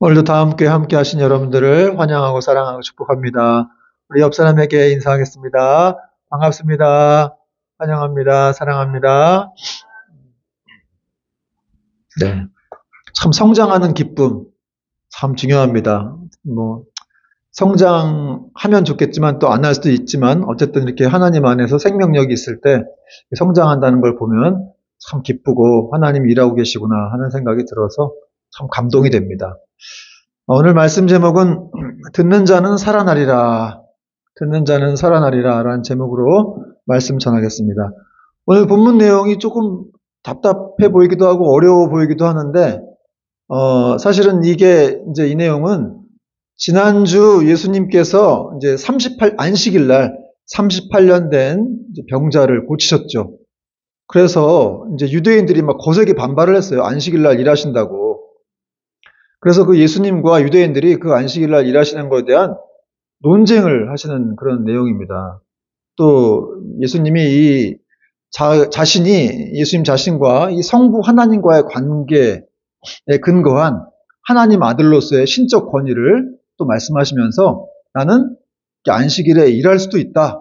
오늘도 다 함께 하신 여러분들을 환영하고 사랑하고 축복합니다. 우리 옆 사람에게 인사하겠습니다. 반갑습니다. 환영합니다. 사랑합니다. 네. 참 성장하는 기쁨 참 중요합니다. 성장하면 좋겠지만 또 안 할 수도 있지만 어쨌든 이렇게 하나님 안에서 생명력이 있을 때 성장한다는 걸 보면 참 기쁘고 하나님이 일하고 계시구나 하는 생각이 들어서 참 감동이 됩니다. 오늘 말씀 제목은 듣는 자는 살아나리라. 듣는 자는 살아나리라 라는 제목으로 말씀 전하겠습니다. 오늘 본문 내용이 조금 답답해 보이기도 하고 어려워 보이기도 하는데 사실은 이게 이제 이 내용은 지난주 예수님께서 이제 안식일 날 38년 된 병자를 고치셨죠. 그래서 이제 유대인들이 막 거세게 반발을 했어요. 안식일 날 일하신다고. 그래서 그 예수님과 유대인들이 그 안식일 날 일하시는 것에 대한 논쟁을 하시는 그런 내용입니다. 또 예수님이 예수님 자신과 이 성부 하나님과의 관계에 근거한 하나님 아들로서의 신적 권위를 또 말씀하시면서 나는 안식일에 일할 수도 있다.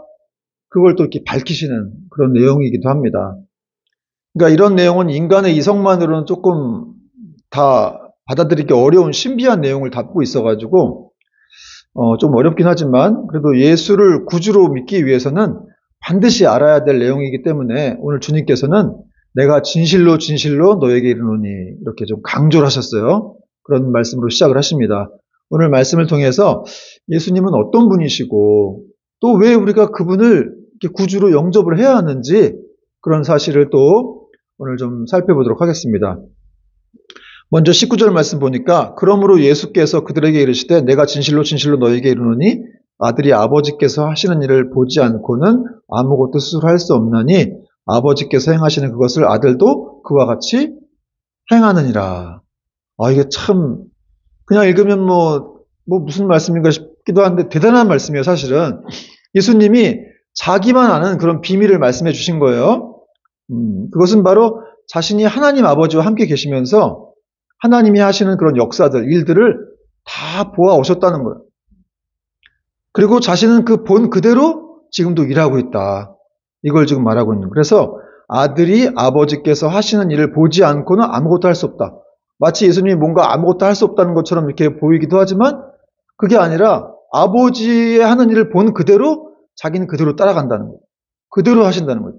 그걸 또 이렇게 밝히시는 그런 내용이기도 합니다. 그러니까 이런 내용은 인간의 이성만으로는 조금 다 받아들이기 어려운 신비한 내용을 담고 있어가지고 좀 어렵긴 하지만 그래도 예수를 구주로 믿기 위해서는 반드시 알아야 될 내용이기 때문에 오늘 주님께서는 내가 진실로 진실로 너에게 이르노니 이렇게 좀 강조를 하셨어요. 그런 말씀으로 시작을 하십니다. 오늘 말씀을 통해서 예수님은 어떤 분이시고 또 왜 우리가 그분을 이렇게 구주로 영접을 해야 하는지 그런 사실을 또 오늘 좀 살펴보도록 하겠습니다. 먼저 19절 말씀 보니까 그러므로 예수께서 그들에게 이르시되 내가 진실로 진실로 너에게 이르노니 아들이 아버지께서 하시는 일을 보지 않고는 아무것도 스스로 할 수 없나니 아버지께서 행하시는 그것을 아들도 그와 같이 행하느니라. 이게 참 그냥 읽으면 무슨 말씀인가 싶기도 한데 대단한 말씀이에요. 사실은 예수님이 자기만 아는 그런 비밀을 말씀해 주신 거예요. 그것은 바로 자신이 하나님 아버지와 함께 계시면서 하나님이 하시는 그런 역사들, 일들을 다 보아 오셨다는 거예요. 그리고 자신은 그 본 그대로 지금도 일하고 있다. 이걸 지금 말하고 있는 거예요. 그래서 아들이 아버지께서 하시는 일을 보지 않고는 아무것도 할 수 없다. 마치 예수님이 뭔가 아무것도 할 수 없다는 것처럼 이렇게 보이기도 하지만 그게 아니라 아버지의 하는 일을 본 그대로 자기는 그대로 따라간다는 거예요. 그대로 하신다는 거예요.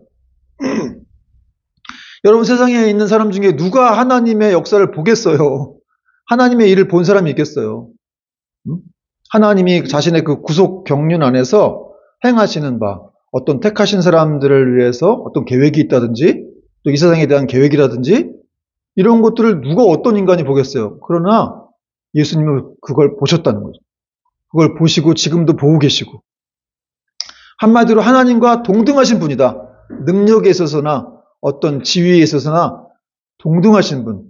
여러분 세상에 있는 사람 중에 누가 하나님의 역사를 보겠어요? 하나님의 일을 본 사람이 있겠어요? 하나님이 자신의 그 구속 경륜 안에서 행하시는 바, 어떤 택하신 사람들을 위해서 어떤 계획이 있다든지 또 이 세상에 대한 계획이라든지 이런 것들을 누가 어떤 인간이 보겠어요? 그러나 예수님은 그걸 보셨다는 거죠. 그걸 보시고 지금도 보고 계시고 한마디로 하나님과 동등하신 분이다. 능력에 있어서나 어떤 지위에 있어서나 동등하신 분,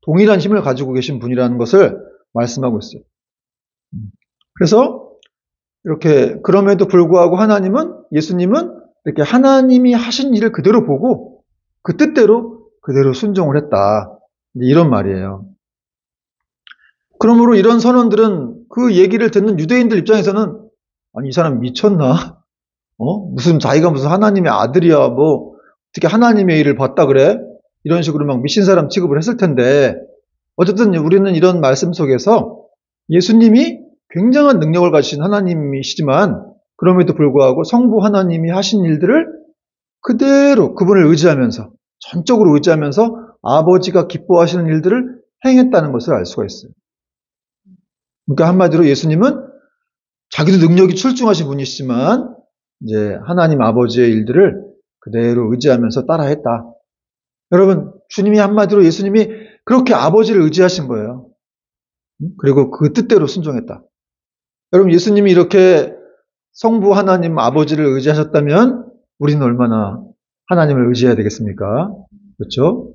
동일한 힘을 가지고 계신 분이라는 것을 말씀하고 있어요. 그래서 이렇게 그럼에도 불구하고 예수님은 이렇게 하나님이 하신 일을 그대로 보고 그 뜻대로 그대로 순종을 했다. 이런 말이에요. 그러므로 이런 선언들은 그 얘기를 듣는 유대인들 입장에서는 아니 이 사람 미쳤나? 자기가 무슨 하나님의 아들이야 어떻게 하나님의 일을 봤다 그래? 이런 식으로 막 미친 사람 취급을 했을 텐데 어쨌든 우리는 이런 말씀 속에서 예수님이 굉장한 능력을 가지신 하나님이시지만 그럼에도 불구하고 성부 하나님이 하신 일들을 그대로 그분을 의지하면서 전적으로 의지하면서 아버지가 기뻐하시는 일들을 행했다는 것을 알 수가 있어요. 그러니까 한마디로 예수님은 자기도 능력이 출중하신 분이시지만 이제 하나님 아버지의 일들을 그대로 의지하면서 따라했다. 여러분, 주님이 한마디로 예수님이 그렇게 아버지를 의지하신 거예요. 그리고 그 뜻대로 순종했다. 여러분, 예수님이 이렇게 성부 하나님 아버지를 의지하셨다면 우리는 얼마나 하나님을 의지해야 되겠습니까? 그렇죠?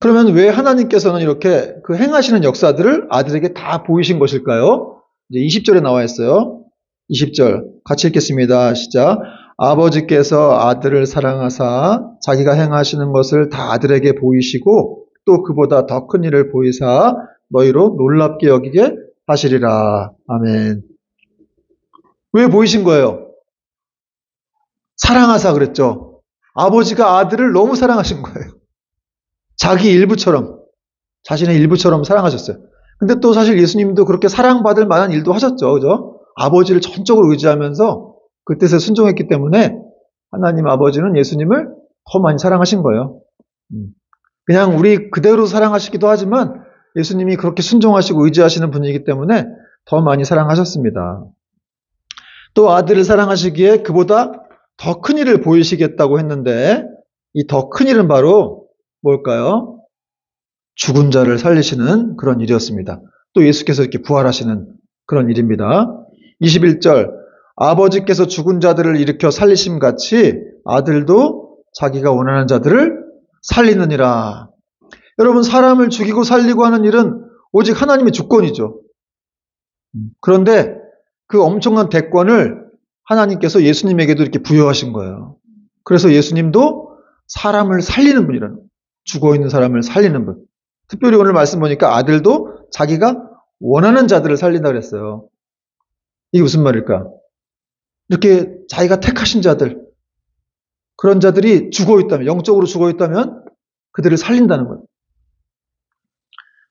그러면 왜 하나님께서는 이렇게 그 행하시는 역사들을 아들에게 다 보이신 것일까요? 이제 20절에 나와 있어요. 20절 같이 읽겠습니다. 시작. 아버지께서 아들을 사랑하사 자기가 행하시는 것을 다 아들에게 보이시고 또 그보다 더 큰 일을 보이사 너희로 놀랍게 여기게 하시리라. 아멘. 왜 보이신 거예요? 사랑하사 그랬죠. 아버지가 아들을 너무 사랑하신 거예요. 자기 일부처럼, 자신의 일부처럼 사랑하셨어요. 근데 또 사실 예수님도 그렇게 사랑받을 만한 일도 하셨죠. 그죠? 아버지를 전적으로 의지하면서 그 뜻에 순종했기 때문에 하나님 아버지는 예수님을 더 많이 사랑하신 거예요. 그냥 우리 그대로 사랑하시기도 하지만 예수님이 그렇게 순종하시고 의지하시는 분이기 때문에 더 많이 사랑하셨습니다. 또 아들을 사랑하시기에 그보다 더 큰 일을 보이시겠다고 했는데 이 더 큰 일은 바로 뭘까요? 죽은 자를 살리시는 그런 일이었습니다. 또 예수께서 이렇게 부활하시는 그런 일입니다. 21절 아버지께서 죽은 자들을 일으켜 살리심 같이 아들도 자기가 원하는 자들을 살리느니라. 여러분 사람을 죽이고 살리고 하는 일은 오직 하나님의 주권이죠. 그런데 그 엄청난 대권을 하나님께서 예수님에게도 이렇게 부여하신 거예요. 그래서 예수님도 사람을 살리는 분이라는 거예요. 죽어있는 사람을 살리는 분. 특별히 오늘 말씀 보니까 아들도 자기가 원하는 자들을 살린다 그랬어요. 이게 무슨 말일까? 이렇게 자기가 택하신 자들, 그런 자들이 죽어있다면, 영적으로 죽어있다면 그들을 살린다는 거예요.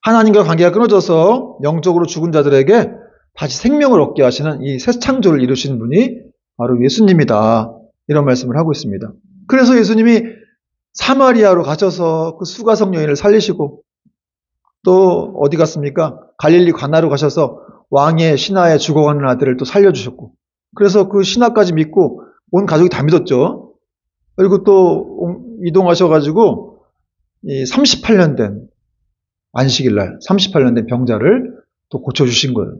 하나님과 관계가 끊어져서 영적으로 죽은 자들에게 다시 생명을 얻게 하시는 이 새 창조를 이루시는 분이 바로 예수님이다. 이런 말씀을 하고 있습니다. 그래서 예수님이 사마리아로 가셔서 그 수가성 여인을 살리시고 또 어디 갔습니까? 갈릴리 가나로 가셔서 왕의 신하에 죽어가는 아들을 또 살려주셨고 그래서 그 신하까지 믿고 온 가족이 다 믿었죠. 그리고 또 이동하셔가지고 이 38년 된 안식일날 38년 된 병자를 또 고쳐주신 거예요.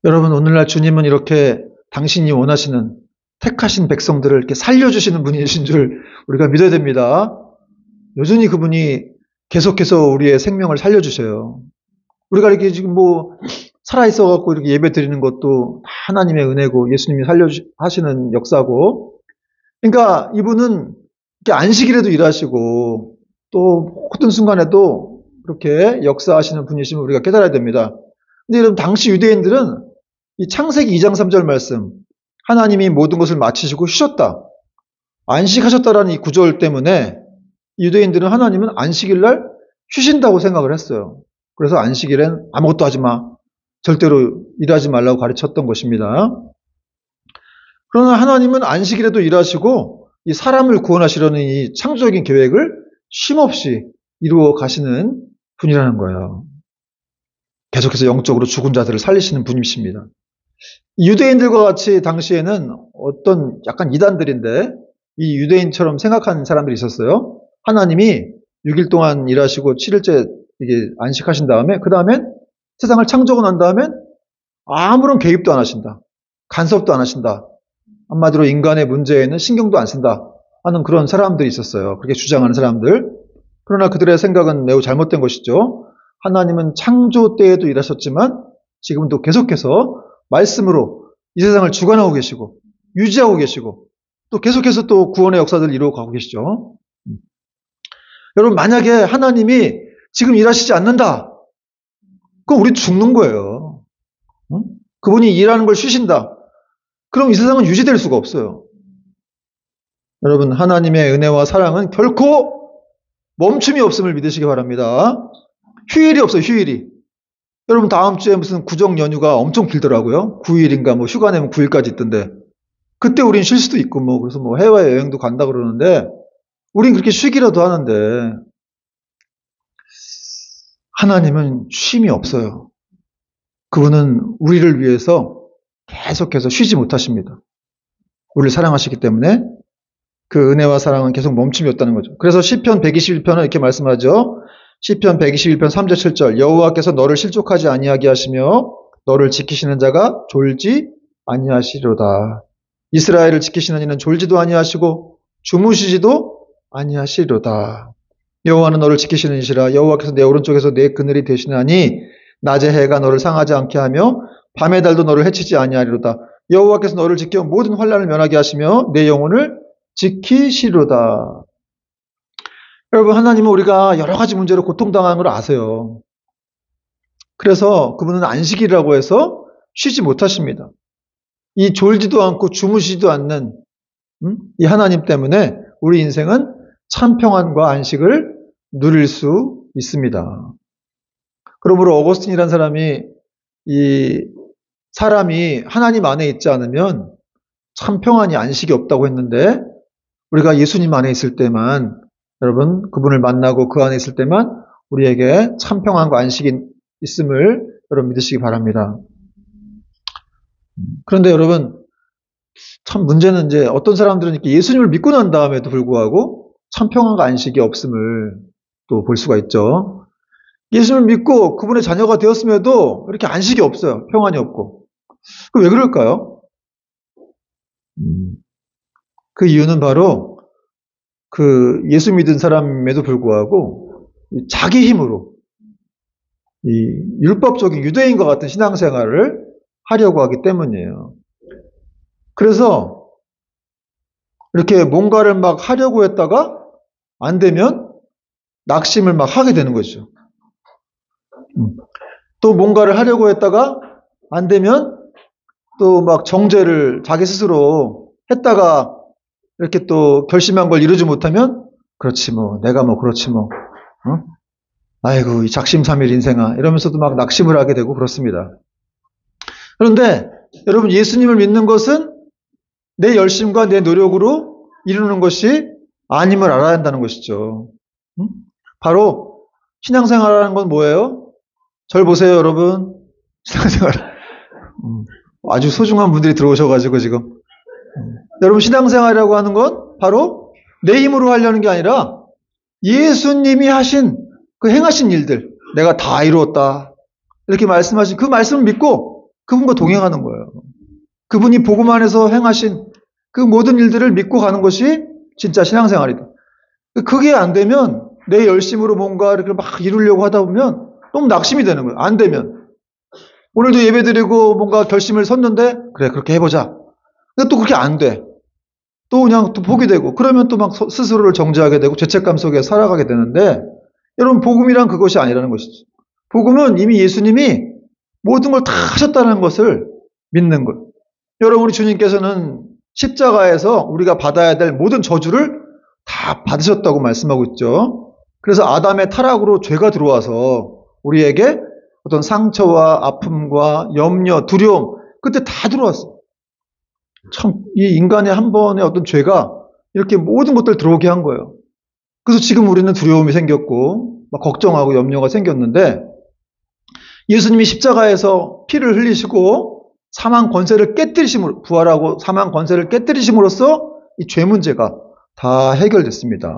여러분 오늘날 주님은 이렇게 당신이 원하시는 택하신 백성들을 이렇게 살려주시는 분이신 줄 우리가 믿어야 됩니다. 여전히 그분이 계속해서 우리의 생명을 살려주셔요. 우리가 이렇게 지금 살아있어갖고 이렇게 예배 드리는 것도 하나님의 은혜고 예수님이 하시는 역사고. 그러니까 이분은 이렇게 안식일에도 일하시고 또 모든 순간에도 그렇게 역사하시는 분이심을 우리가 깨달아야 됩니다. 근데 여러분 당시 유대인들은 이 창세기 2장 3절 말씀 하나님이 모든 것을 마치시고 쉬셨다. 안식하셨다라는 이 구절 때문에 유대인들은 하나님은 안식일날 쉬신다고 생각을 했어요. 그래서 안식일엔 아무것도 하지 마. 절대로 일하지 말라고 가르쳤던 것입니다. 그러나 하나님은 안식일에도 일하시고 이 사람을 구원하시려는 이 창조적인 계획을 쉼없이 이루어 가시는 분이라는 거예요. 계속해서 영적으로 죽은 자들을 살리시는 분이십니다. 유대인들과 같이 당시에는 어떤 약간 이단들인데 이 유대인처럼 생각하는 사람들이 있었어요. 하나님이 6일 동안 일하시고 7일째 이게 안식하신 다음에 그 다음엔 세상을 창조하고 난 다음엔 아무런 개입도 안 하신다. 간섭도 안 하신다. 한마디로 인간의 문제에는 신경도 안 쓴다 하는 그런 사람들이 있었어요. 그렇게 주장하는 사람들. 그러나 그들의 생각은 매우 잘못된 것이죠. 하나님은 창조 때에도 일하셨지만 지금도 계속해서 말씀으로 이 세상을 주관하고 계시고 유지하고 계시고 또 계속해서 또 구원의 역사들을 이루어 가고 계시죠. 여러분 만약에 하나님이 지금 일하시지 않는다. 그럼 우리 죽는 거예요. 그분이 일하는 걸 쉬신다. 그럼 이 세상은 유지될 수가 없어요. 여러분 하나님의 은혜와 사랑은 결코 멈춤이 없음을 믿으시기 바랍니다. 휴일이 없어요. 휴일이. 여러분 다음 주에 무슨 구정 연휴가 엄청 길더라고요. 9일인가 휴가 내면 9일까지 있던데 그때 우린 쉴 수도 있고 그래서 해외 여행도 간다 그러는데 우린 그렇게 쉬기라도 하는데 하나님은 쉼이 없어요. 그분은 우리를 위해서 계속해서 쉬지 못하십니다. 우리를 사랑하시기 때문에 그 은혜와 사랑은 계속 멈춤이 없다는 거죠. 그래서 시편 121편은 이렇게 말씀하죠. 시편 121편 3절 7절 여호와께서 너를 실족하지 아니하게 하시며 너를 지키시는 자가 졸지 아니하시리로다. 이스라엘을 지키시는 이는 졸지도 아니하시고 주무시지도 아니하시리로다. 여호와는 너를 지키시는 이시라. 여호와께서 내 오른쪽에서 내 그늘이 되시나니 낮의 해가 너를 상하지 않게 하며 밤의 달도 너를 해치지 아니하리로다. 여호와께서 너를 지켜 모든 환난을 면하게 하시며 내 영혼을 지키시리로다. 여러분 하나님은 우리가 여러 가지 문제로 고통당하는 걸 아세요. 그래서 그분은 안식이라고 해서 쉬지 못하십니다. 이 졸지도 않고 주무시지도 않는 이 하나님 때문에 우리 인생은 참 평안과 안식을 누릴 수 있습니다. 그러므로 어거스틴이라는 사람이 이 사람이 하나님 안에 있지 않으면 참 평안이 안식이 없다고 했는데 우리가 예수님 안에 있을 때만 여러분 그분을 만나고 그 안에 있을 때만 우리에게 참 평안과 안식이 있음을 여러분 믿으시기 바랍니다. 그런데 여러분 참 문제는 이제 어떤 사람들은 이렇게 예수님을 믿고 난 다음에도 불구하고 참 평안과 안식이 없음을 또 볼 수가 있죠. 예수님을 믿고 그분의 자녀가 되었음에도 이렇게 안식이 없어요. 평안이 없고. 왜 그럴까요? 그 이유는 바로 그 예수 믿은 사람에도 불구하고 자기 힘으로 이 율법적인 유대인과 같은 신앙생활을 하려고 하기 때문이에요. 그래서 이렇게 뭔가를 막 하려고 했다가 안 되면 낙심을 막 하게 되는 거죠. 또 뭔가를 하려고 했다가 안 되면 또 막 정죄를 자기 스스로 했다가 이렇게 또 결심한 걸 이루지 못하면 그렇지 뭐 내가 뭐 그렇지 뭐 아이고 이 작심삼일 인생아 이러면서도 막 낙심을 하게 되고 그렇습니다. 그런데 여러분 예수님을 믿는 것은 내 열심과 내 노력으로 이루는 것이 아님을 알아야 한다는 것이죠. 바로 신앙생활하는 건 뭐예요? 절 보세요 여러분. 신앙생활 아주 소중한 분들이 들어오셔가지고 지금 여러분 신앙생활이라고 하는 건 바로 내 힘으로 하려는 게 아니라 예수님이 하신 그 행하신 일들 내가 다 이루었다 이렇게 말씀하신 그 말씀을 믿고 그분과 동행하는 거예요. 그분이 복음 안에서 행하신 그 모든 일들을 믿고 가는 것이 진짜 신앙생활이다. 그게 안 되면 내 열심으로 뭔가 이렇게 막 이루려고 하다 보면 너무 낙심이 되는 거예요. 안 되면 오늘도 예배 드리고 뭔가 결심을 섰는데 그래 그렇게 해보자. 근데 또 그렇게 안 돼. 또 그냥 또 포기되고 그러면 또 막 스스로를 정죄하게 되고 죄책감 속에 살아가게 되는데 여러분 복음이란 그것이 아니라는 것이죠. 복음은 이미 예수님이 모든 걸 다 하셨다는 것을 믿는 것. 여러분 우리 주님께서는 십자가에서 우리가 받아야 될 모든 저주를 다 받으셨다고 말씀하고 있죠. 그래서 아담의 타락으로 죄가 들어와서 우리에게 어떤 상처와 아픔과 염려, 두려움 그때 다 들어왔어요. 참 이 인간의 한 번의 어떤 죄가 이렇게 모든 것들 들어오게 한 거예요. 그래서 지금 우리는 두려움이 생겼고 막 걱정하고 염려가 생겼는데 예수님이 십자가에서 피를 흘리시고 사망 권세를 깨뜨리심으로 부활하고 사망 권세를 깨뜨리심으로써 이 죄 문제가 다 해결됐습니다.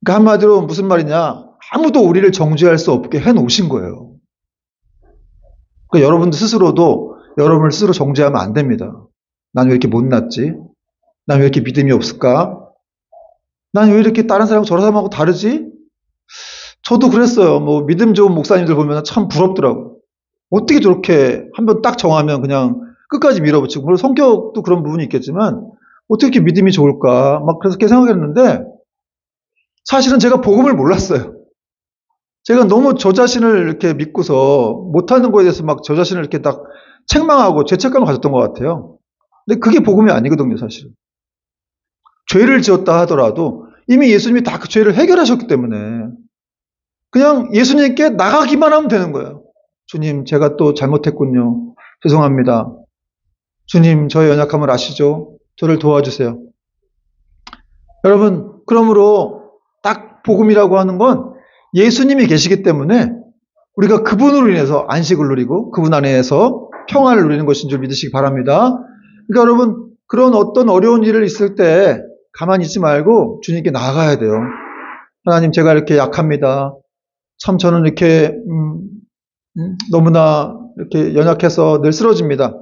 그러니까 한마디로 무슨 말이냐? 아무도 우리를 정죄할 수 없게 해놓으신 거예요. 그러니까 여러분들 스스로도 여러분을 스스로 정죄하면 안 됩니다. 난 왜 이렇게 못났지? 난 왜 이렇게 믿음이 없을까? 난 왜 이렇게 다른 사람하고 저런 사람하고 다르지? 저도 그랬어요. 뭐 믿음 좋은 목사님들 보면 참 부럽더라고요. 어떻게 저렇게 한번 딱 정하면 그냥 끝까지 밀어붙이고 물론 성격도 그런 부분이 있겠지만 어떻게 이렇게 믿음이 좋을까? 막 그렇게 생각했는데 사실은 제가 복음을 몰랐어요. 제가 너무 저 자신을 이렇게 믿고서 못하는 거에 대해서 막 저 자신을 이렇게 딱 책망하고 죄책감을 가졌던 것 같아요. 근데 그게 복음이 아니거든요, 사실은. 죄를 지었다 하더라도 이미 예수님이 다 그 죄를 해결하셨기 때문에 그냥 예수님께 나가기만 하면 되는 거예요. 주님, 제가 또 잘못했군요. 죄송합니다. 주님, 저의 연약함을 아시죠? 저를 도와주세요. 여러분, 그러므로 딱 복음이라고 하는 건 예수님이 계시기 때문에 우리가 그분으로 인해서 안식을 누리고 그분 안에서 평안을 누리는 것인 줄 믿으시기 바랍니다. 그러니까 여러분, 그런 어떤 어려운 일을 있을 때 가만히 있지 말고 주님께 나아가야 돼요. 하나님, 제가 이렇게 약합니다. 참 저는 이렇게 너무나 이렇게 연약해서 늘 쓰러집니다.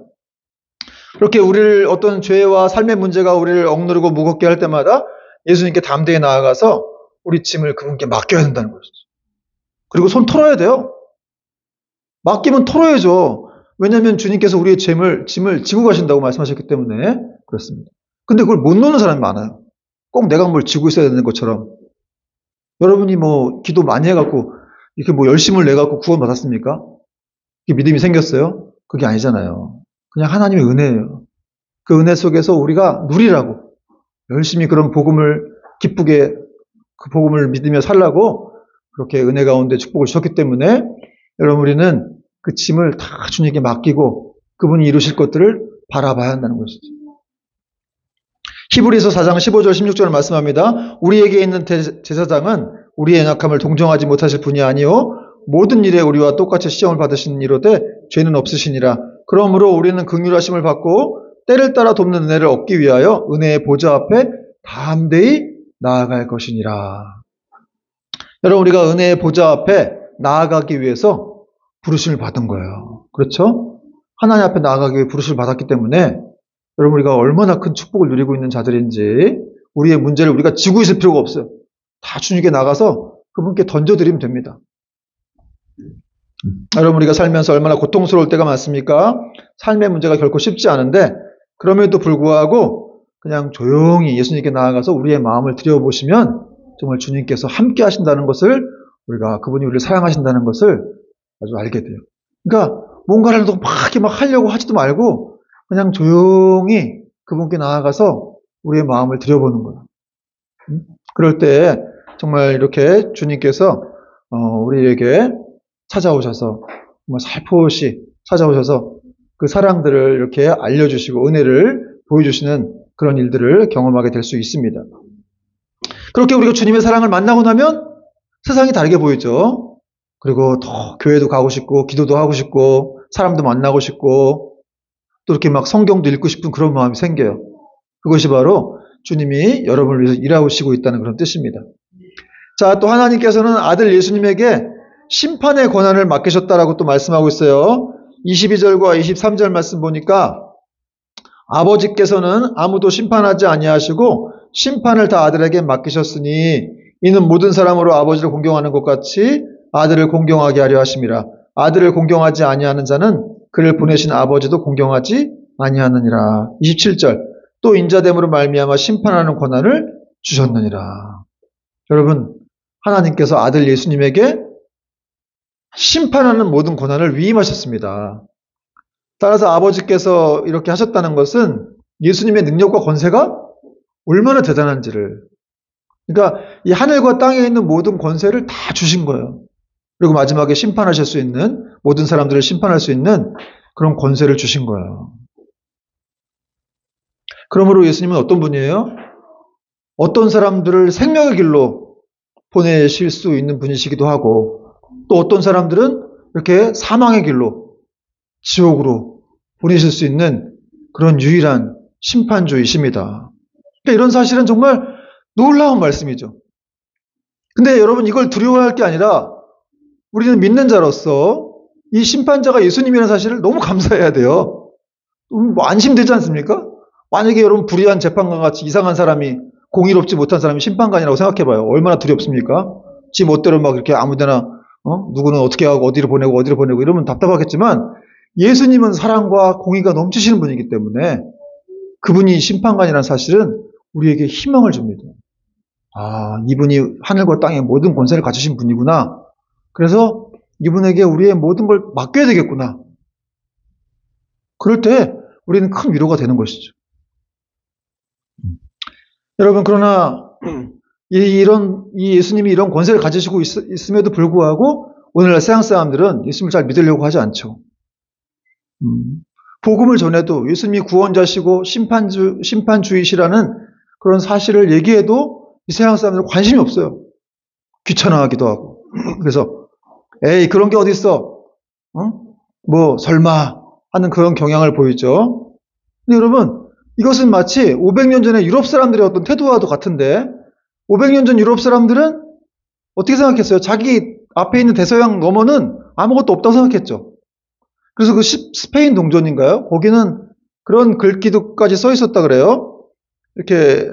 그렇게 우리를 어떤 죄와 삶의 문제가 우리를 억누르고 무겁게 할 때마다 예수님께 담대히 나아가서 우리 짐을 그분께 맡겨야 된다는 것이죠. 그리고 손 털어야 돼요. 맡기면 털어야죠. 왜냐하면 주님께서 우리의 짐을 지고 가신다고 말씀하셨기 때문에 그렇습니다. 근데 그걸 못 놓는 사람이 많아요. 꼭 내가 뭘 지고 있어야 되는 것처럼. 여러분이 뭐 기도 많이 해갖고 이렇게 뭐 열심을 내갖고 구원받았습니까? 이게 믿음이 생겼어요? 그게 아니잖아요. 그냥 하나님의 은혜예요. 그 은혜 속에서 우리가 누리라고 열심히 그런 복음을 기쁘게 그 복음을 믿으며 살라고 그렇게 은혜 가운데 축복을 주셨기 때문에 여러분 우리는 그 짐을 다 주님께 맡기고 그분이 이루실 것들을 바라봐야 한다는 것이죠. 히브리서 4장 15절 16절을 말씀합니다. 우리에게 있는 제사장은 우리의 연약함을 동정하지 못하실 분이 아니요 모든 일에 우리와 똑같이 시험을 받으신 이로되 죄는 없으시니라. 그러므로 우리는 긍휼하심을 받고 때를 따라 돕는 은혜를 얻기 위하여 은혜의 보좌 앞에 담대히 나아갈 것이니라. 여러분 우리가 은혜의 보좌 앞에 나아가기 위해서 부르심을 받은 거예요. 그렇죠? 하나님 앞에 나아가기 위해 부르심을 받았기 때문에 여러분 우리가 얼마나 큰 축복을 누리고 있는 자들인지 우리의 문제를 우리가 지고 있을 필요가 없어요. 다 주님께 나가서 그분께 던져드리면 됩니다. 여러분 우리가 살면서 얼마나 고통스러울 때가 많습니까? 삶의 문제가 결코 쉽지 않은데 그럼에도 불구하고 그냥 조용히 예수님께 나아가서 우리의 마음을 들여보시면 정말 주님께서 함께 하신다는 것을 우리가 그분이 우리를 사랑하신다는 것을 아주 알게 돼요. 그러니까 뭔가를 막 하려고 하지도 말고 그냥 조용히 그분께 나아가서 우리의 마음을 들여보는 거예요. 그럴 때 정말 이렇게 주님께서 우리에게 찾아오셔서 정말 살포시 찾아오셔서 그 사랑들을 이렇게 알려주시고 은혜를 보여주시는 그런 일들을 경험하게 될 수 있습니다. 그렇게 우리가 주님의 사랑을 만나고 나면 세상이 다르게 보이죠. 그리고 더 교회도 가고 싶고 기도도 하고 싶고 사람도 만나고 싶고 또 이렇게 막 성경도 읽고 싶은 그런 마음이 생겨요. 그것이 바로 주님이 여러분을 위해서 일하시고 있다는 그런 뜻입니다. 자, 또 하나님께서는 아들 예수님에게 심판의 권한을 맡기셨다라고 또 말씀하고 있어요. 22절과 23절 말씀 보니까 아버지께서는 아무도 심판하지 아니하시고 심판을 다 아들에게 맡기셨으니 이는 모든 사람으로 아버지를 공경하는 것 같이 아들을 공경하게 하려 하심이라. 아들을 공경하지 아니하는 자는 그를 보내신 아버지도 공경하지 아니하느니라. 27절 또 인자됨으로 말미암아 심판하는 권한을 주셨느니라. 여러분 하나님께서 아들 예수님에게 심판하는 모든 권한을 위임하셨습니다. 따라서 아버지께서 이렇게 하셨다는 것은 예수님의 능력과 권세가 얼마나 대단한지를, 그러니까 이 하늘과 땅에 있는 모든 권세를 다 주신 거예요. 그리고 마지막에 심판하실 수 있는, 모든 사람들을 심판할 수 있는 그런 권세를 주신 거예요. 그러므로 예수님은 어떤 분이에요? 어떤 사람들을 생명의 길로 보내실 수 있는 분이시기도 하고 또 어떤 사람들은 이렇게 사망의 길로 지옥으로 보내실 수 있는 그런 유일한 심판주이십니다. 그러니까 이런 사실은 정말 놀라운 말씀이죠. 근데 여러분 이걸 두려워할 게 아니라 우리는 믿는 자로서 이 심판자가 예수님이라는 사실을 너무 감사해야 돼요. 뭐 안심되지 않습니까? 만약에 여러분 불의한 재판관 같이 이상한 사람이, 공의롭지 못한 사람이 심판관이라고 생각해봐요. 얼마나 두렵습니까? 지 멋대로 막 이렇게 아무데나 누구는 어떻게 하고 어디로 보내고 이러면 답답하겠지만 예수님은 사랑과 공의가 넘치시는 분이기 때문에 그분이 심판관이라는 사실은 우리에게 희망을 줍니다. 아, 이분이 하늘과 땅의 모든 권세를 가지신 분이구나. 그래서 이분에게 우리의 모든 걸 맡겨야 되겠구나. 그럴 때 우리는 큰 위로가 되는 것이죠. 여러분, 그러나 이 예수님이 이런 권세를 가지시고 있음에도 불구하고 오늘날 세상 사람들은 예수님을 잘 믿으려고 하지 않죠. 복음을 전해도 예수님이 구원자시고 심판주이시라는 그런 사실을 얘기해도 이 세상 사람들은 관심이 없어요. 귀찮아하기도 하고. 그래서 에이 그런 게 어딨어? 뭐 설마 하는 그런 경향을 보이죠. 근데 여러분 이것은 마치 500년 전에 유럽 사람들의 어떤 태도와도 같은데 500년 전 유럽 사람들은 어떻게 생각했어요? 자기 앞에 있는 대서양 너머는 아무것도 없다고 생각했죠. 그래서 그 스페인 동전인가요? 거기는 그런 글귀도까지 써 있었다 그래요. 이렇게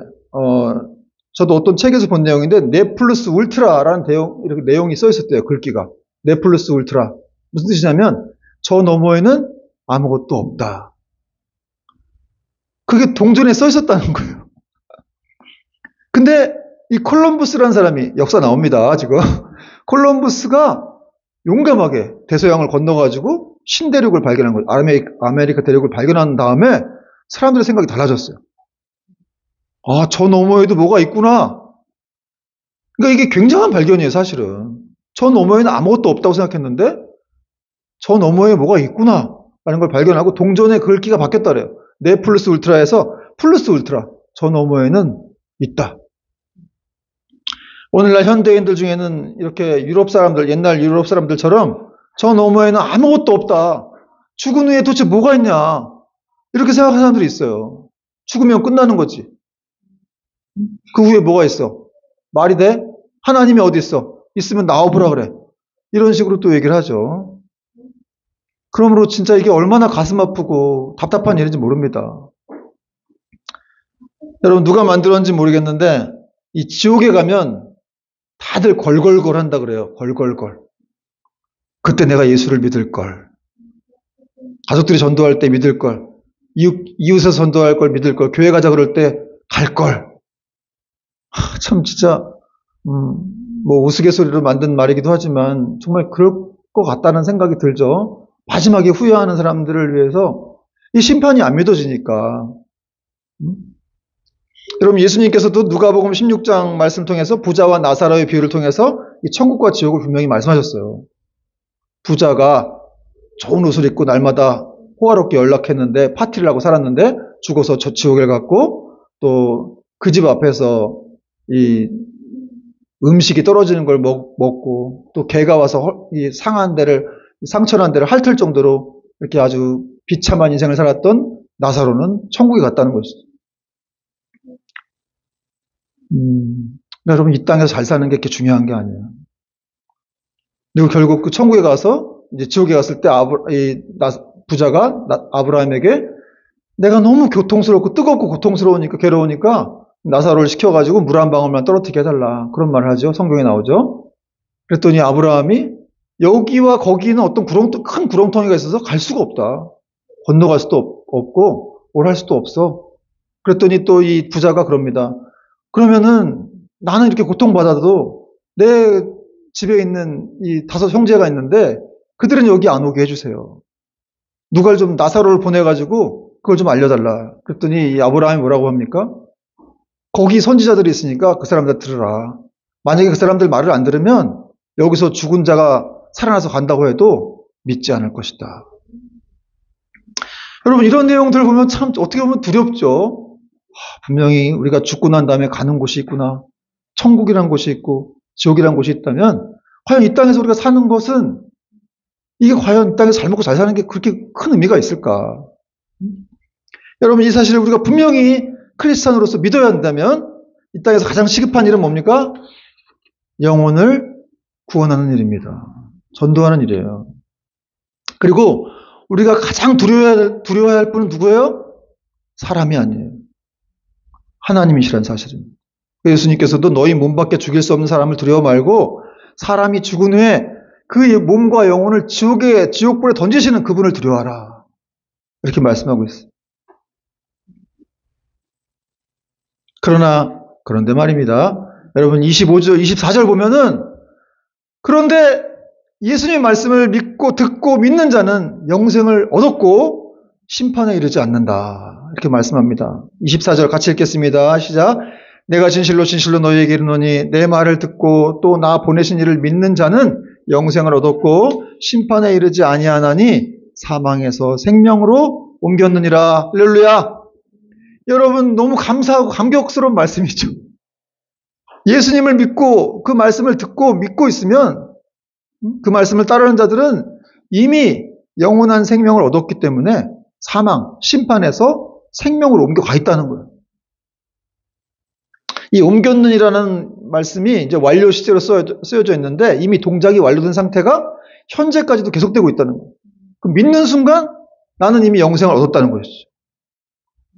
저도 어떤 책에서 본 내용인데 네 플러스 울트라라는 이렇게 내용이 써 있었대요. 글귀가 네 플러스 울트라 무슨 뜻이냐면 저 너머에는 아무것도 없다. 그게 동전에 써 있었다는 거예요. 근데 이 콜럼부스라는 사람이 역사 나옵니다. 지금 콜럼부스가 용감하게 대서양을 건너가지고 신대륙을 발견한 거죠. 아메리카 대륙을 발견한 다음에 사람들의 생각이 달라졌어요. 아, 저 너머에도 뭐가 있구나. 그러니까 이게 굉장한 발견이에요, 사실은. 저 너머에는 아무것도 없다고 생각했는데 저 너머에 뭐가 있구나 라는 걸 발견하고 동전의 글귀가 바뀌었다래요. 네 플러스 울트라에서 플러스 울트라. 저 너머에는 있다. 오늘날 현대인들 중에는 이렇게 유럽 사람들, 옛날 유럽 사람들처럼 저 너머에는 아무것도 없다. 죽은 후에 도대체 뭐가 있냐. 이렇게 생각하는 사람들이 있어요. 죽으면 끝나는 거지. 그 후에 뭐가 있어? 말이 돼? 하나님이 어디 있어? 있으면 나와보라 그래. 이런 식으로 또 얘기를 하죠. 그러므로 진짜 이게 얼마나 가슴 아프고 답답한 일인지 모릅니다. 여러분 누가 만들었는지 모르겠는데 이 지옥에 가면 다들 걸걸걸 한다 그래요. 걸걸걸. 그때 내가 예수를 믿을 걸. 가족들이 전도할 때 믿을 걸. 이웃에서 전도할 걸 믿을 걸. 교회 가자 그럴 때 갈 걸. 참 진짜 뭐 우스갯소리로 만든 말이기도 하지만 정말 그럴 것 같다는 생각이 들죠. 마지막에 후회하는 사람들을 위해서 이 심판이 안 믿어지니까. 여러분 예수님께서도 누가복음 16장 말씀 통해서 부자와 나사로의 비유를 통해서 이 천국과 지옥을 분명히 말씀하셨어요. 부자가 좋은 옷을 입고 날마다 호화롭게 연락했는데 파티를 하고 살았는데 죽어서 저 지옥에 갔고 또 그 집 앞에서 이 음식이 떨어지는 걸 먹고 또 개가 와서 이 상처난 데를 핥을 정도로 이렇게 아주 비참한 인생을 살았던 나사로는 천국에 갔다는 것이죠. 여러분 이 땅에서 잘 사는 게 그렇게 중요한 게 아니에요. 그리고 결국 그 천국에 가서 이제 지옥에 갔을 때 부자가 아브라함에게 내가 너무 고통스럽고 뜨겁고 고통스러우니까 괴로우니까 나사로를 시켜가지고 물 한 방울만 떨어뜨리게 해달라. 그런 말을 하죠. 성경에 나오죠. 그랬더니 아브라함이 여기와 거기는 어떤 큰 구렁텅이가 있어서 갈 수가 없다. 건너갈 수도 없고 뭘 할 수도 없어. 그랬더니 또 이 부자가 그럽니다. 그러면은 나는 이렇게 고통받아도 내 집에 있는 이 5 형제가 있는데 그들은 여기 안 오게 해주세요. 누가 좀 나사로를 보내가지고 그걸 좀 알려달라. 그랬더니 이 아브라함이 뭐라고 합니까? 거기 선지자들이 있으니까 그 사람들 들으라. 만약에 그 사람들 말을 안 들으면 여기서 죽은 자가 살아나서 간다고 해도 믿지 않을 것이다. 여러분 이런 내용들을 보면 참 어떻게 보면 두렵죠. 분명히 우리가 죽고 난 다음에 가는 곳이 있구나. 천국이란 곳이 있고 지옥이란 곳이 있다면 과연 이 땅에서 우리가 사는 것은 이게 과연 이 땅에서 잘 먹고 잘 사는 게 그렇게 큰 의미가 있을까? 여러분 이 사실을 우리가 분명히 크리스찬으로서 믿어야 한다면 이 땅에서 가장 시급한 일은 뭡니까? 영혼을 구원하는 일입니다. 전도하는 일이에요. 그리고 우리가 가장 두려워해야 할 분은 누구예요? 사람이 아니에요. 하나님이시란 사실입니다. 예수님께서도 너희 몸밖에 죽일 수 없는 사람을 두려워 말고 사람이 죽은 후에 그 몸과 영혼을 지옥불에 던지시는 그분을 두려워하라. 이렇게 말씀하고 있어요. 그런데 말입니다. 여러분 25절, 24절 보면은 그런데 예수님의 말씀을 믿고 듣고 믿는 자는 영생을 얻었고 심판에 이르지 않는다. 이렇게 말씀합니다. 24절 같이 읽겠습니다. 시작. 내가 진실로 진실로 너희에게 이르노니 내 말을 듣고 또 나 보내신 이를 믿는 자는 영생을 얻었고 심판에 이르지 아니하나니 사망에서 생명으로 옮겼느니라. 할렐루야. 여러분 너무 감사하고 감격스러운 말씀이죠. 예수님을 믿고 그 말씀을 듣고 믿고 있으면 그 말씀을 따르는 자들은 이미 영원한 생명을 얻었기 때문에 사망, 심판에서 생명으로 옮겨가 있다는 거예요. 이 옮겼느니라는 말씀이 이제 완료 시제로 쓰여져 있는데 이미 동작이 완료된 상태가 현재까지도 계속되고 있다는 거예요. 그럼 믿는 순간 나는 이미 영생을 얻었다는 것이죠.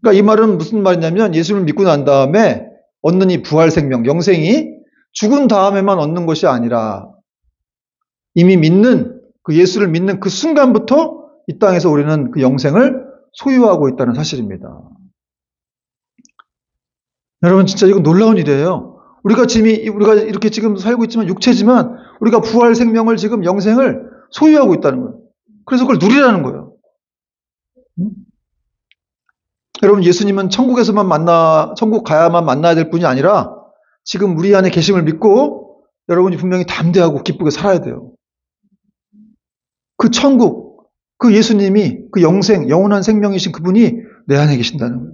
그러니까 이 말은 무슨 말이냐면 예수를 믿고 난 다음에 얻는 이 부활 생명, 영생이 죽은 다음에만 얻는 것이 아니라 이미 예수를 믿는 그 순간부터 이 땅에서 우리는 그 영생을 소유하고 있다는 사실입니다. 여러분 진짜 이건 놀라운 일이에요. 우리가 이렇게 지금 살고 있지만 육체지만 우리가 부활 생명을 지금 영생을 소유하고 있다는 거예요. 그래서 그걸 누리라는 거예요. 여러분, 예수님은 천국 가야만 만나야 될 분이 아니라 지금 우리 안에 계심을 믿고 여러분이 분명히 담대하고 기쁘게 살아야 돼요. 그 천국, 그 예수님이 그 영생, 영원한 생명이신 그분이 내 안에 계신다는 거예요.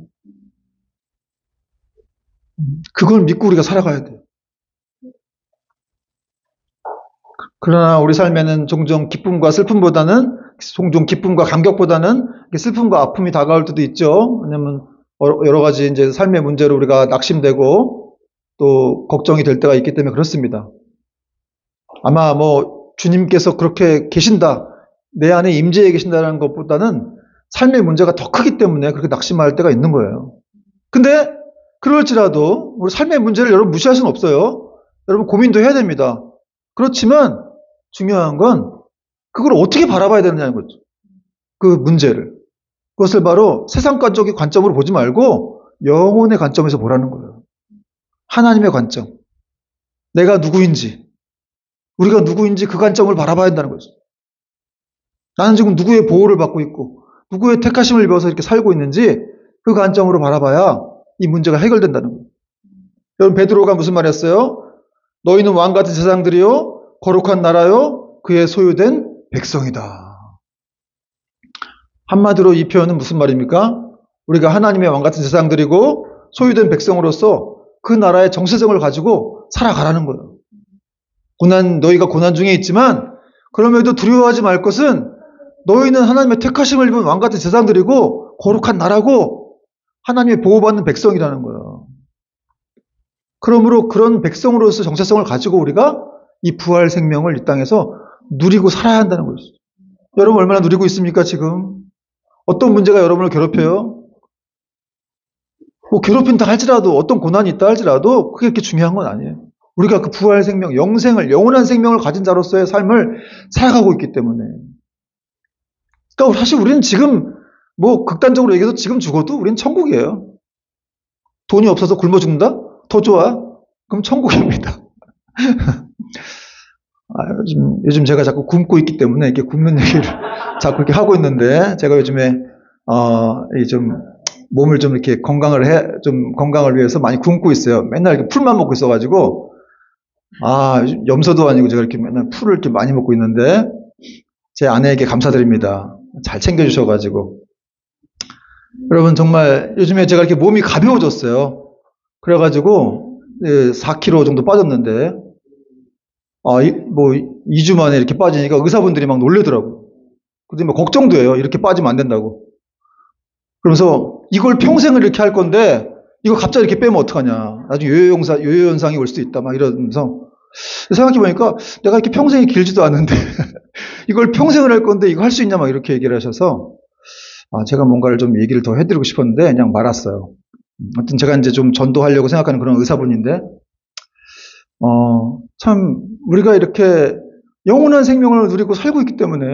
그걸 믿고 우리가 살아가야 돼요. 그러나 우리 삶에는 종종 기쁨과 감격보다는 슬픔과 아픔이 다가올 때도 있죠. 왜냐하면 여러 가지 이제 삶의 문제로 우리가 낙심되고 또 걱정이 될 때가 있기 때문에 그렇습니다. 아마 주님께서 그렇게 계신다, 내 안에 임재해 계신다는 것보다는 삶의 문제가 더 크기 때문에 그렇게 낙심할 때가 있는 거예요. 근데 그럴지라도 우리 삶의 문제를 여러분 무시할 수는 없어요. 여러분 고민도 해야 됩니다. 그렇지만 중요한 건 그걸 어떻게 바라봐야 되느냐는 거죠. 그 문제를. 그것을 바로 세상적인 관점으로 보지 말고 영혼의 관점에서 보라는 거예요. 하나님의 관점. 내가 누구인지, 우리가 누구인지 그 관점을 바라봐야 한다는 거죠. 나는 지금 누구의 보호를 받고 있고 누구의 택하심을 입어서 이렇게 살고 있는지 그 관점으로 바라봐야 이 문제가 해결된다는 거예요. 여러분, 베드로가 무슨 말했어요? 너희는 왕같은 제사장들이요 거룩한 나라요 그의 소유된 백성이다. 한마디로 이 표현은 무슨 말입니까? 우리가 하나님의 왕같은 제사장들이고 소유된 백성으로서 그 나라의 정체성을 가지고 살아가라는 거예요. 너희가 고난 중에 있지만 그럼에도 두려워하지 말 것은 너희는 하나님의 택하심을 입은 왕같은 제사장들이고 거룩한 나라고 하나님의 보호받는 백성이라는 거예요. 그러므로 그런 백성으로서 정체성을 가지고 우리가 이 부활 생명을 이 땅에서 누리고 살아야 한다는 거죠. 여러분 얼마나 누리고 있습니까 지금? 어떤 문제가 여러분을 괴롭혀요? 괴롭힌다 할지라도 어떤 고난이 있다 할지라도 그게 그렇게 중요한 건 아니에요. 우리가 그 부활 생명, 영원한 생명을 가진 자로서의 삶을 살아가고 있기 때문에. 그러니까 사실 우리는 지금 극단적으로 얘기해서 지금 죽어도 우리는 천국이에요. 돈이 없어서 굶어 죽는다? 더 좋아? 그럼 천국입니다. 요즘 제가 자꾸 굶고 있기 때문에 이렇게 굶는 얘기를 자꾸 이렇게 하고 있는데, 제가 요즘에 좀 몸을 좀 이렇게 건강을 위해서 많이 굶고 있어요. 맨날 이렇게 풀만 먹고 있어가지고 염소도 아니고 제가 이렇게 맨날 풀을 이렇게 많이 먹고 있는데 제 아내에게 감사드립니다. 잘 챙겨주셔가지고. 여러분 정말 요즘에 제가 이렇게 몸이 가벼워졌어요. 그래가지고 4kg 정도 빠졌는데 2주 만에 이렇게 빠지니까 의사분들이 막 놀래더라고요. 근데 걱정도 해요. 이렇게 빠지면 안 된다고. 그러면서 이걸 평생을 이렇게 할 건데 이거 갑자기 이렇게 빼면 어떡하냐. 나중에 요요 현상이 올 수도 있다. 막 이러면서 생각해보니까 내가 이렇게 평생이 길지도 않은데 이걸 평생을 할 건데 이거 할 수 있냐 막 이렇게 얘기를 하셔서 제가 뭔가를 좀 얘기를 더 해드리고 싶었는데 그냥 말았어요. 아무튼 제가 이제 좀 전도하려고 생각하는 그런 의사분인데 참 우리가 이렇게 영원한 생명을 누리고 살고 있기 때문에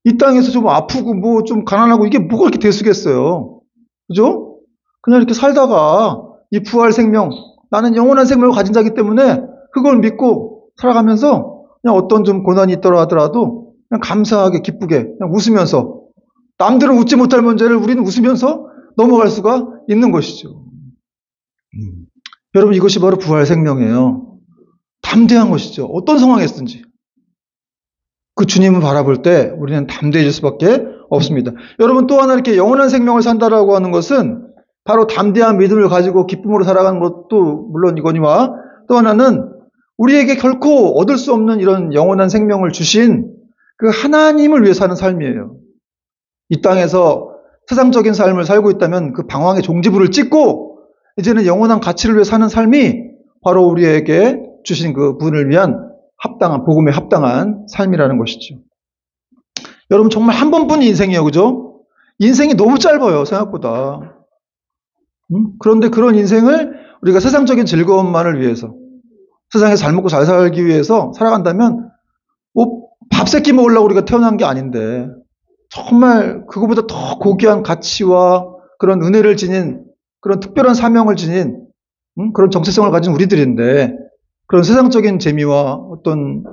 이 땅에서 좀 아프고 좀 가난하고 이게 뭐가 그렇게 대수겠어요. 그죠? 그냥 이렇게 살다가 이 부활 생명, 나는 영원한 생명을 가진 자이기 때문에 그걸 믿고 살아가면서 그냥 어떤 좀 고난이 있더라 하더라도 그냥 감사하게 기쁘게 그냥 웃으면서 남들은 웃지 못할 문제를 우리는 웃으면서 넘어갈 수가 있는 것이죠. 여러분 이것이 바로 부활 생명이에요. 담대한 것이죠. 어떤 상황이었든지. 그 주님을 바라볼 때 우리는 담대해질 수밖에 없습니다. 여러분 또 하나 이렇게 영원한 생명을 산다라고 하는 것은 바로 담대한 믿음을 가지고 기쁨으로 살아가는 것도 물론 이거니와 또 하나는 우리에게 결코 얻을 수 없는 이런 영원한 생명을 주신 그 하나님을 위해 사는 삶이에요. 이 땅에서 세상적인 삶을 살고 있다면 그 방황의 종지부를 찍고 이제는 영원한 가치를 위해 사는 삶이 바로 우리에게 주신 그 분을 위한 복음에 합당한 삶이라는 것이죠. 여러분 정말 한 번뿐인 인생이에요. 그죠? 인생이 너무 짧아요. 생각보다. 그런데 그런 인생을 우리가 세상적인 즐거움만을 위해서 세상에서 잘 먹고 잘 살기 위해서 살아간다면 밥 세끼 먹으려고 우리가 태어난 게 아닌데 정말 그거보다 더 고귀한 가치와 그런 은혜를 지닌 그런 특별한 사명을 지닌 그런 정체성을 가진 우리들인데 그런 세상적인 재미와 어떤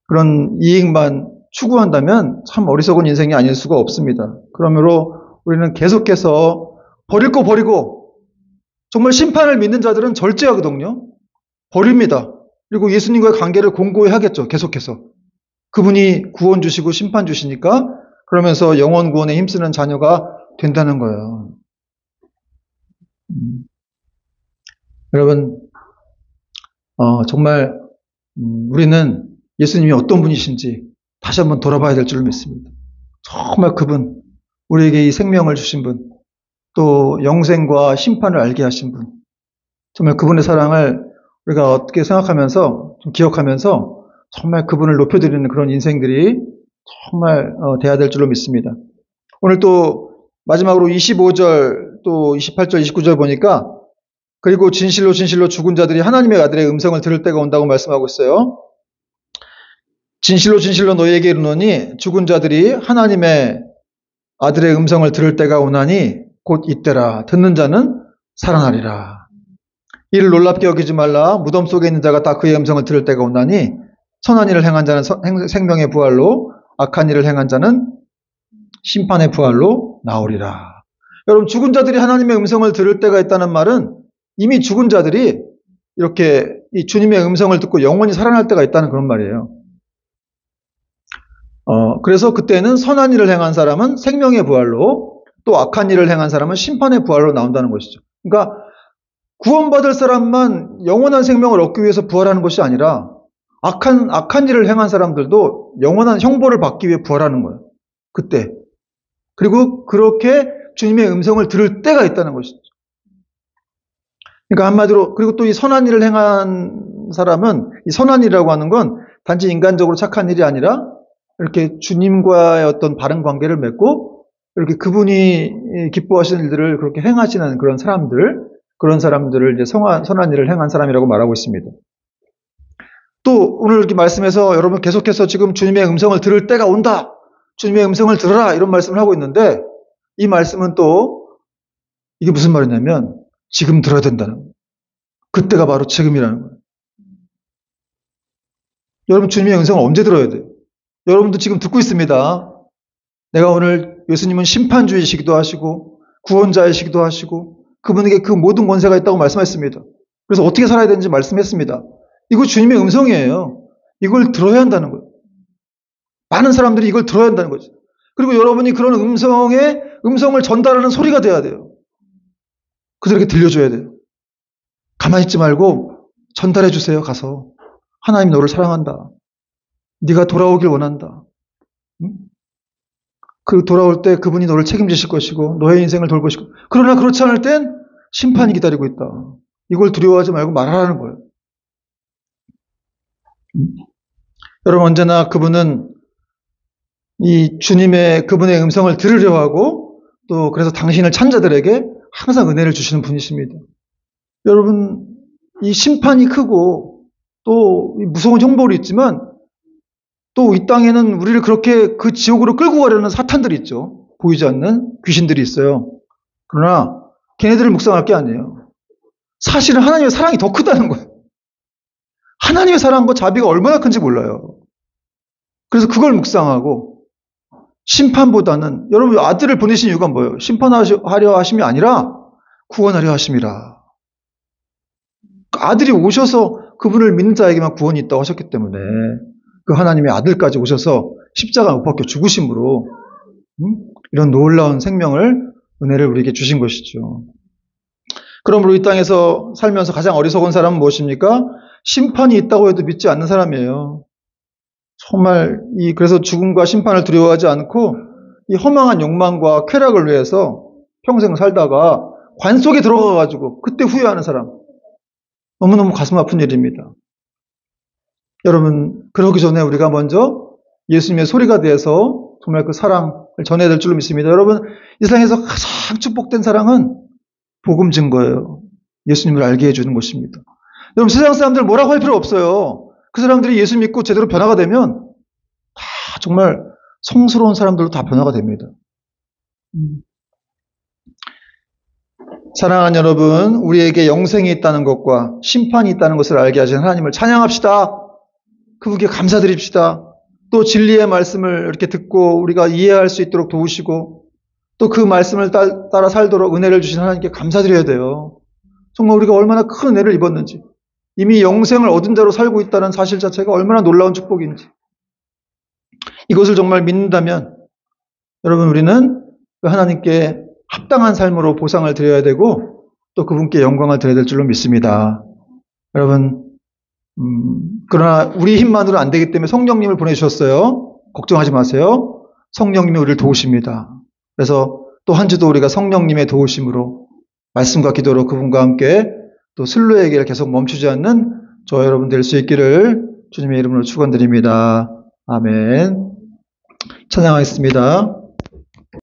그런 이익만 추구한다면 참 어리석은 인생이 아닐 수가 없습니다. 그러므로 우리는 계속해서 버릴 거 버리고, 정말 심판을 믿는 자들은 절제하거든요. 버립니다. 그리고 예수님과의 관계를 공고히 하겠죠. 계속해서. 그분이 구원 주시고 심판 주시니까, 그러면서 영원 구원에 힘쓰는 자녀가 된다는 거예요. 여러분, 정말 우리는 예수님이 어떤 분이신지 다시 한번 돌아봐야 될 줄 믿습니다. 정말 그분, 우리에게 이 생명을 주신 분, 또 영생과 심판을 알게 하신 분, 정말 그분의 사랑을 우리가 어떻게 생각하면서, 좀 기억하면서 정말 그분을 높여드리는 그런 인생들이 정말 돼야 될 줄로 믿습니다. 오늘 또 마지막으로 25절, 또 28절, 29절 보니까, 그리고 진실로 진실로 죽은 자들이 하나님의 아들의 음성을 들을 때가 온다고 말씀하고 있어요. 진실로 진실로 너희에게 이르노니 죽은 자들이 하나님의 아들의 음성을 들을 때가 오나니 곧 이때라. 듣는 자는 살아나리라. 이를 놀랍게 여기지 말라. 무덤 속에 있는 자가 다 그의 음성을 들을 때가 오나니 선한 일을 행한 자는 생명의 부활로, 악한 일을 행한 자는 심판의 부활로 나오리라. 여러분, 죽은 자들이 하나님의 음성을 들을 때가 있다는 말은 이미 죽은 자들이 이렇게 이 주님의 음성을 듣고 영원히 살아날 때가 있다는 그런 말이에요. 그래서 그때는 선한 일을 행한 사람은 생명의 부활로, 또 악한 일을 행한 사람은 심판의 부활로 나온다는 것이죠. 그러니까 구원받을 사람만 영원한 생명을 얻기 위해서 부활하는 것이 아니라 악한 일을 행한 사람들도 영원한 형벌을 받기 위해 부활하는 거예요. 그때. 그리고 그렇게 주님의 음성을 들을 때가 있다는 것이죠. 그러니까 한마디로, 그리고 또 이 선한 일을 행한 사람은, 이 선한 일이라고 하는 건 단지 인간적으로 착한 일이 아니라 이렇게 주님과의 어떤 바른 관계를 맺고 이렇게 그분이 기뻐하시는 일들을 그렇게 행하시는 그런 사람들을 이제 선한 일을 행한 사람이라고 말하고 있습니다. 또 오늘 이렇게 말씀에서 여러분 계속해서 지금 주님의 음성을 들을 때가 온다, 주님의 음성을 들어라, 이런 말씀을 하고 있는데, 이 말씀은 또 이게 무슨 말이냐면 지금 들어야 된다는 거예요. 그때가 바로 지금이라는 거예요. 여러분, 주님의 음성을 언제 들어야 돼요? 여러분도 지금 듣고 있습니다. 내가 오늘 예수님은 심판주이시기도 하시고 구원자이시기도 하시고 그분에게 그 모든 권세가 있다고 말씀했습니다. 그래서 어떻게 살아야 되는지 말씀했습니다. 이거 주님의 음성이에요. 이걸 들어야 한다는 거예요. 많은 사람들이 이걸 들어야 한다는 거죠. 그리고 여러분이 그런 음성을 전달하는 소리가 돼야 돼요. 그들에게 들려줘야 돼요. 가만히 있지 말고 전달해 주세요. 가서 하나님 너를 사랑한다. 네가 돌아오길 원한다. 그 돌아올 때 그분이 너를 책임지실 것이고 너의 인생을 돌보시고, 그러나 그렇지 않을 땐 심판이 기다리고 있다. 이걸 두려워하지 말고 말하라는 거예요. 여러분, 언제나 그분은 이 그분의 음성을 들으려 하고, 또 그래서 당신을 찬 자들에게 항상 은혜를 주시는 분이십니다. 여러분, 이 심판이 크고 또 무서운 형벌이 있지만, 또 이 땅에는 우리를 그렇게 그 지옥으로 끌고 가려는 사탄들이 있죠. 보이지 않는 귀신들이 있어요. 그러나 걔네들을 묵상할 게 아니에요. 사실은 하나님의 사랑이 더 크다는 거예요. 하나님의 사랑과 자비가 얼마나 큰지 몰라요. 그래서 그걸 묵상하고, 심판보다는, 여러분 아들을 보내신 이유가 뭐예요? 심판하려 하심이 아니라 구원하려 하심이라. 아들이 오셔서 그분을 믿는 자에게만 구원이 있다고 하셨기 때문에 그 하나님의 아들까지 오셔서 십자가 못 박혀 죽으심으로 이런 놀라운 은혜를 우리에게 주신 것이죠. 그러므로 이 땅에서 살면서 가장 어리석은 사람은 무엇입니까? 심판이 있다고 해도 믿지 않는 사람이에요. 정말 그래서 죽음과 심판을 두려워하지 않고 이 허망한 욕망과 쾌락을 위해서 평생 살다가 관 속에 들어가가지고 그때 후회하는 사람, 너무너무 가슴 아픈 일입니다. 여러분, 그러기 전에 우리가 먼저 예수님의 소리가 돼서 정말 그 사랑을 전해야 될 줄로 믿습니다. 여러분, 이 세상에서 가장 축복된 사랑은 복음 증거예요. 예수님을 알게 해주는 것입니다. 여러분, 세상 사람들 뭐라고 할 필요 없어요. 그 사람들이 예수 믿고 제대로 변화가 되면 다 정말 성스러운 사람들로 다 변화가 됩니다. 사랑하는 여러분, 우리에게 영생이 있다는 것과 심판이 있다는 것을 알게 하신 하나님을 찬양합시다. 그분께 감사드립시다. 또 진리의 말씀을 이렇게 듣고 우리가 이해할 수 있도록 도우시고 또 그 말씀을 따라 살도록 은혜를 주신 하나님께 감사드려야 돼요. 정말 우리가 얼마나 큰 은혜를 입었는지, 이미 영생을 얻은 자로 살고 있다는 사실 자체가 얼마나 놀라운 축복인지, 이것을 정말 믿는다면 여러분, 우리는 하나님께 합당한 삶으로 보상을 드려야 되고 또 그분께 영광을 드려야 될 줄로 믿습니다. 여러분, 그러나 우리 힘만으로는 안 되기 때문에 성령님을 보내주셨어요. 걱정하지 마세요. 성령님이 우리를 도우십니다. 그래서 또 한 주도 우리가 성령님의 도우심으로 말씀과 기도로 그분과 함께 또 순례의 길을 계속 멈추지 않는 저와 여러분 될 수 있기를 주님의 이름으로 축원드립니다. 아멘. 찬양하겠습니다.